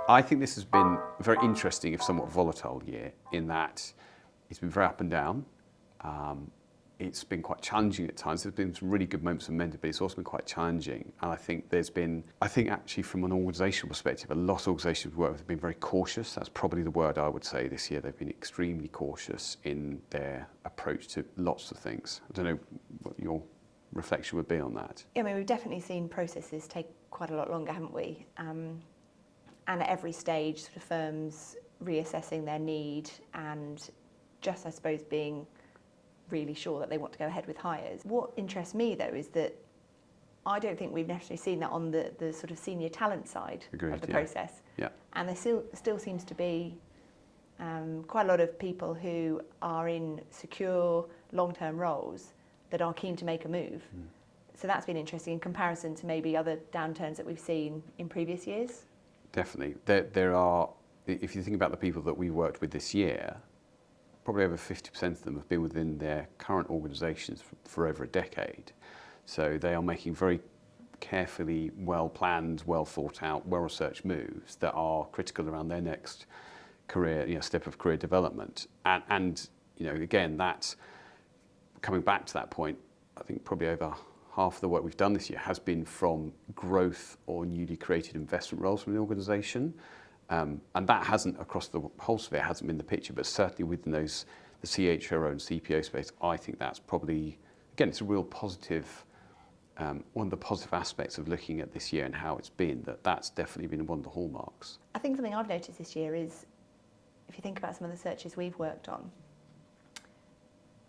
I think this has been a very interesting, if somewhat volatile year, in that it's been very up and down. It's been quite challenging at times. There's been some really good moments of momentum, but it's also been quite challenging. And I think actually from an organisational perspective, a lot of organisations we work with have been very cautious. That's probably the word I would say this year. They've been extremely cautious in their approach to lots of things. I don't know what your reflection would be on that. Yeah, I mean, we've definitely seen processes take quite a lot longer, haven't we? And at every stage, sort of firms reassessing their need and just, I suppose, being really sure that they want to go ahead with hires. What interests me, though, is that I don't think we've necessarily seen that on the sort of senior talent side of the process. Yeah. And there still seems to be quite a lot of people who are in secure, long-term roles that are keen to make a move. So that's been interesting in comparison to maybe other downturns that we've seen in previous years. Definitely. There are, if you think about the people that we worked with this year, probably over 50% of them have been within their current organisations for over a decade. So they are making very carefully, well-planned, well-thought-out, well-researched moves that are critical around their next career, step of career development. And again, that's coming back to that point. I think probably over half of the work we've done this year has been from growth or newly created investment roles from the organisation. And that hasn't, across the whole sphere, hasn't been the picture, but certainly within the CHRO and CPO space, I think that's probably, again, it's a real positive, one of the positive aspects of looking at this year and how it's been, that's definitely been one of the hallmarks. I think something I've noticed this year is, if you think about some of the searches we've worked on,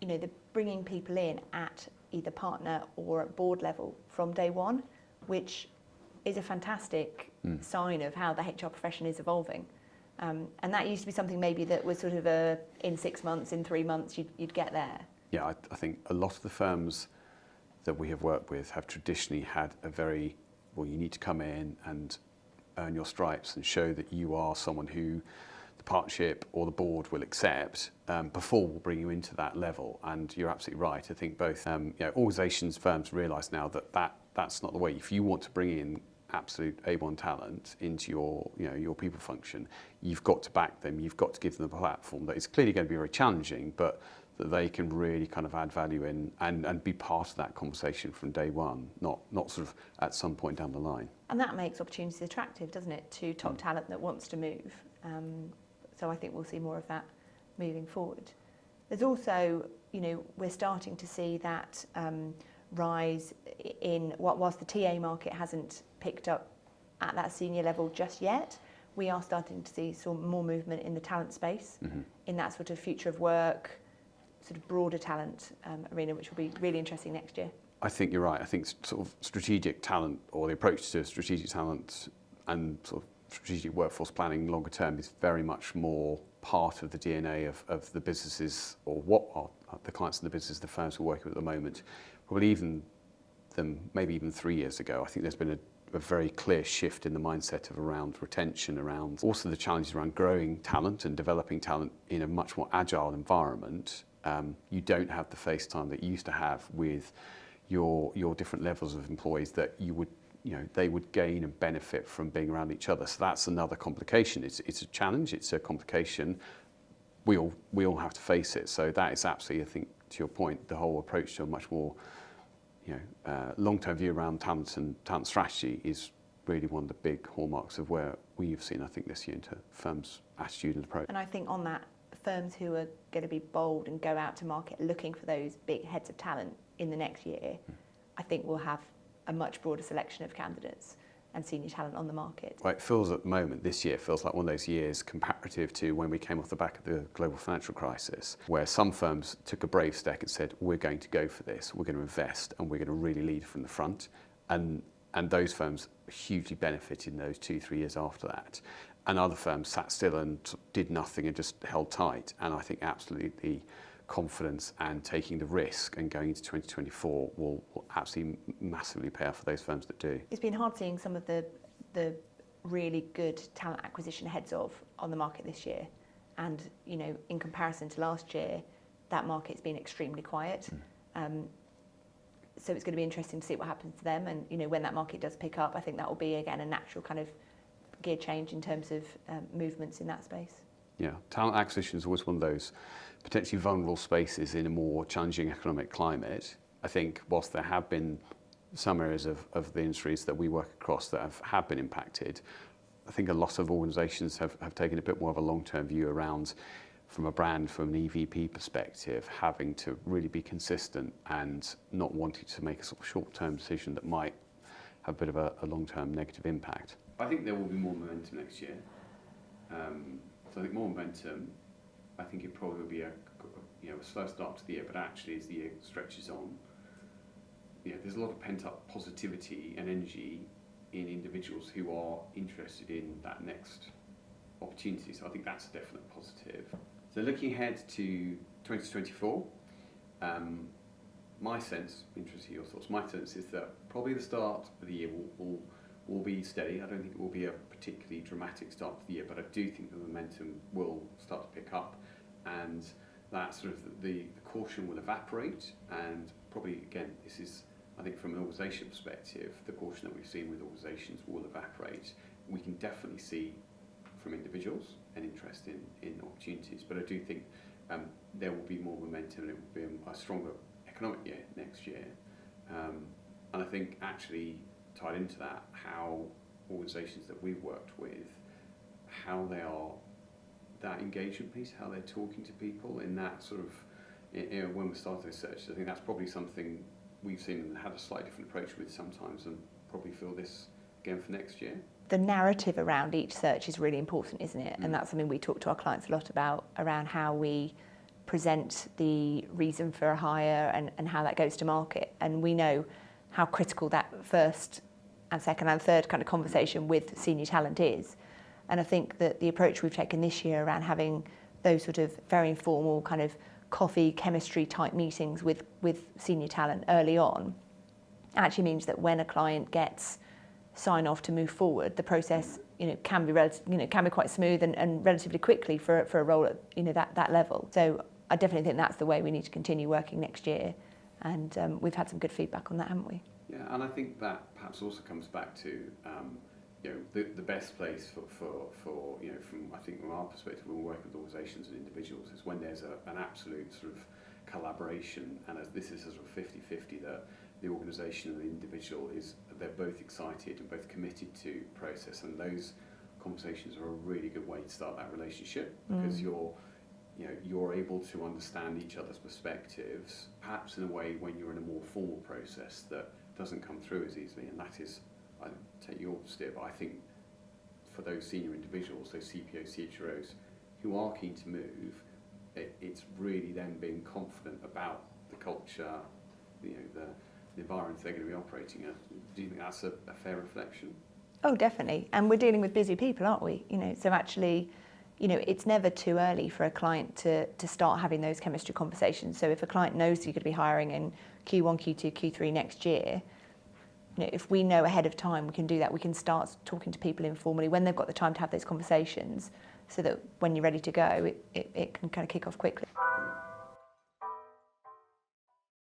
they're bringing people in at either partner or at board level from day one, which is a fantastic sign of how the HR profession is evolving. And that used to be something maybe that was sort of in 6 months, in 3 months, you'd get there. Yeah, I think a lot of the firms that we have worked with have traditionally had you need to come in and earn your stripes and show that you are someone who the partnership or the board will accept before we'll bring you into that level. And you're absolutely right. I think both organisations, firms realise now that's not the way. If you want to bring in absolute A1 talent into your people function, you've got to back them, you've got to give them a platform that is clearly going to be very challenging, but that they can really kind of add value in and be part of that conversation from day one, not sort of at some point down the line. And that makes opportunities attractive, doesn't it, to top talent that wants to move. So I think we'll see more of that moving forward. There's also, we're starting to see that rise in whilst the TA market hasn't picked up at that senior level just yet, we are starting to see some more movement in the talent space, in that sort of future of work, sort of broader talent arena, which will be really interesting next year. I think you're right. I think sort of strategic talent, or the approach to strategic talent and sort of strategic workforce planning longer term, is very much more part of the DNA of the businesses, or what are the clients in the business, the firms we're working with at the moment. Probably maybe even 3 years ago, I think there's been a very clear shift in the mindset of around retention, around also the challenges around growing talent and developing talent in a much more agile environment. You don't have the face time that you used to have with your different levels of employees that they would gain and benefit from being around each other. So that's another complication. It's a challenge, it's a complication. We all have to face it. So that is absolutely, I think, to your point, the whole approach to a much more long-term view around talent and talent strategy is really one of the big hallmarks of where we've seen, I think, this year into firms' attitude and approach. And I think on that, firms who are going to be bold and go out to market looking for those big heads of talent in the next year, I think we'll have a much broader selection of candidates and senior talent on the market. Well, it feels at the moment, this year feels like one of those years comparative to when we came off the back of the global financial crisis, where some firms took a brave step and said, we're going to go for this, we're going to invest, and we're going to really lead from the front. And those firms hugely benefited in those 2-3 years after that. And other firms sat still and did nothing and just held tight. And I think absolutely the confidence and taking the risk and going into 2024 will absolutely massively pay off for those firms that do. It's been hard seeing some of the really good talent acquisition heads of on the market this year. And, in comparison to last year, that market's been extremely quiet. So it's going to be interesting to see what happens to them. And, when that market does pick up, I think that will be, again, a natural kind of gear change in terms of movements in that space. Yeah, talent acquisition is always one of those potentially vulnerable spaces in a more challenging economic climate. I think whilst there have been some areas of the industries that we work across that have been impacted, I think a lot of organisations have taken a bit more of a long-term view around, from a brand, from an EVP perspective, having to really be consistent and not wanting to make a sort of short-term decision that might have a bit of a long-term negative impact. I think there will be more momentum next year. So I think more momentum. I think it probably will be a slow start to the year, but actually as the year stretches on, there's a lot of pent-up positivity and energy in individuals who are interested in that next opportunity. So I think that's a definite positive. So looking ahead to 2024, my sense, interested in your thoughts, my sense is that probably the start of the year will be steady. I don't think it will be a particularly dramatic start to the year, but I do think the momentum will start to pick up, and that sort of the caution will evaporate, and probably, again, this is, I think from an organisation perspective, the caution that we've seen with organisations will evaporate. We can definitely see from individuals an interest in opportunities, but I do think there will be more momentum, and it will be a stronger economic year next year. And I think actually tied into that, how organisations that we've worked with, how they are, that engagement piece, how they're talking to people in that sort of, when we start those searches, I think that's probably something we've seen and had a slightly different approach with sometimes, and probably feel this again for next year. The narrative around each search is really important, isn't it? And that's something we talk to our clients a lot about, around how we present the reason for a hire and how that goes to market. And we know how critical that first and second and third kind of conversation with senior talent is. And I think that the approach we've taken this year around having those sort of very informal kind of coffee chemistry type meetings with senior talent early on actually means that when a client gets sign off to move forward, the process can be quite smooth and relatively quickly for a role at that level. So I definitely think that's the way we need to continue working next year, and we've had some good feedback on that, haven't we? Yeah, and I think that perhaps also comes back to the best place for from, I think from our perspective when we work with organisations and individuals, is when there's an absolute sort of collaboration, and as this is a sort of 50-50, that the organisation and the individual they're both excited and both committed to process, and those conversations are a really good way to start that relationship, because you're able to understand each other's perspectives, perhaps in a way when you're in a more formal process that doesn't come through as easily. And that is, I take your steer, but I think for those senior individuals, those CPOs, CHROs who are keen to move, it's really them being confident about the culture, the environment they're going to be operating in. Do you think that's a fair reflection? Oh, definitely. And we're dealing with busy people, aren't we? So actually, it's never too early for a client to start having those chemistry conversations. So if a client knows you're going to be hiring in Q1, Q2, Q3 next year, if we know ahead of time, we can do that. We can start talking to people informally when they've got the time to have those conversations, so that when you're ready to go, it can kind of kick off quickly.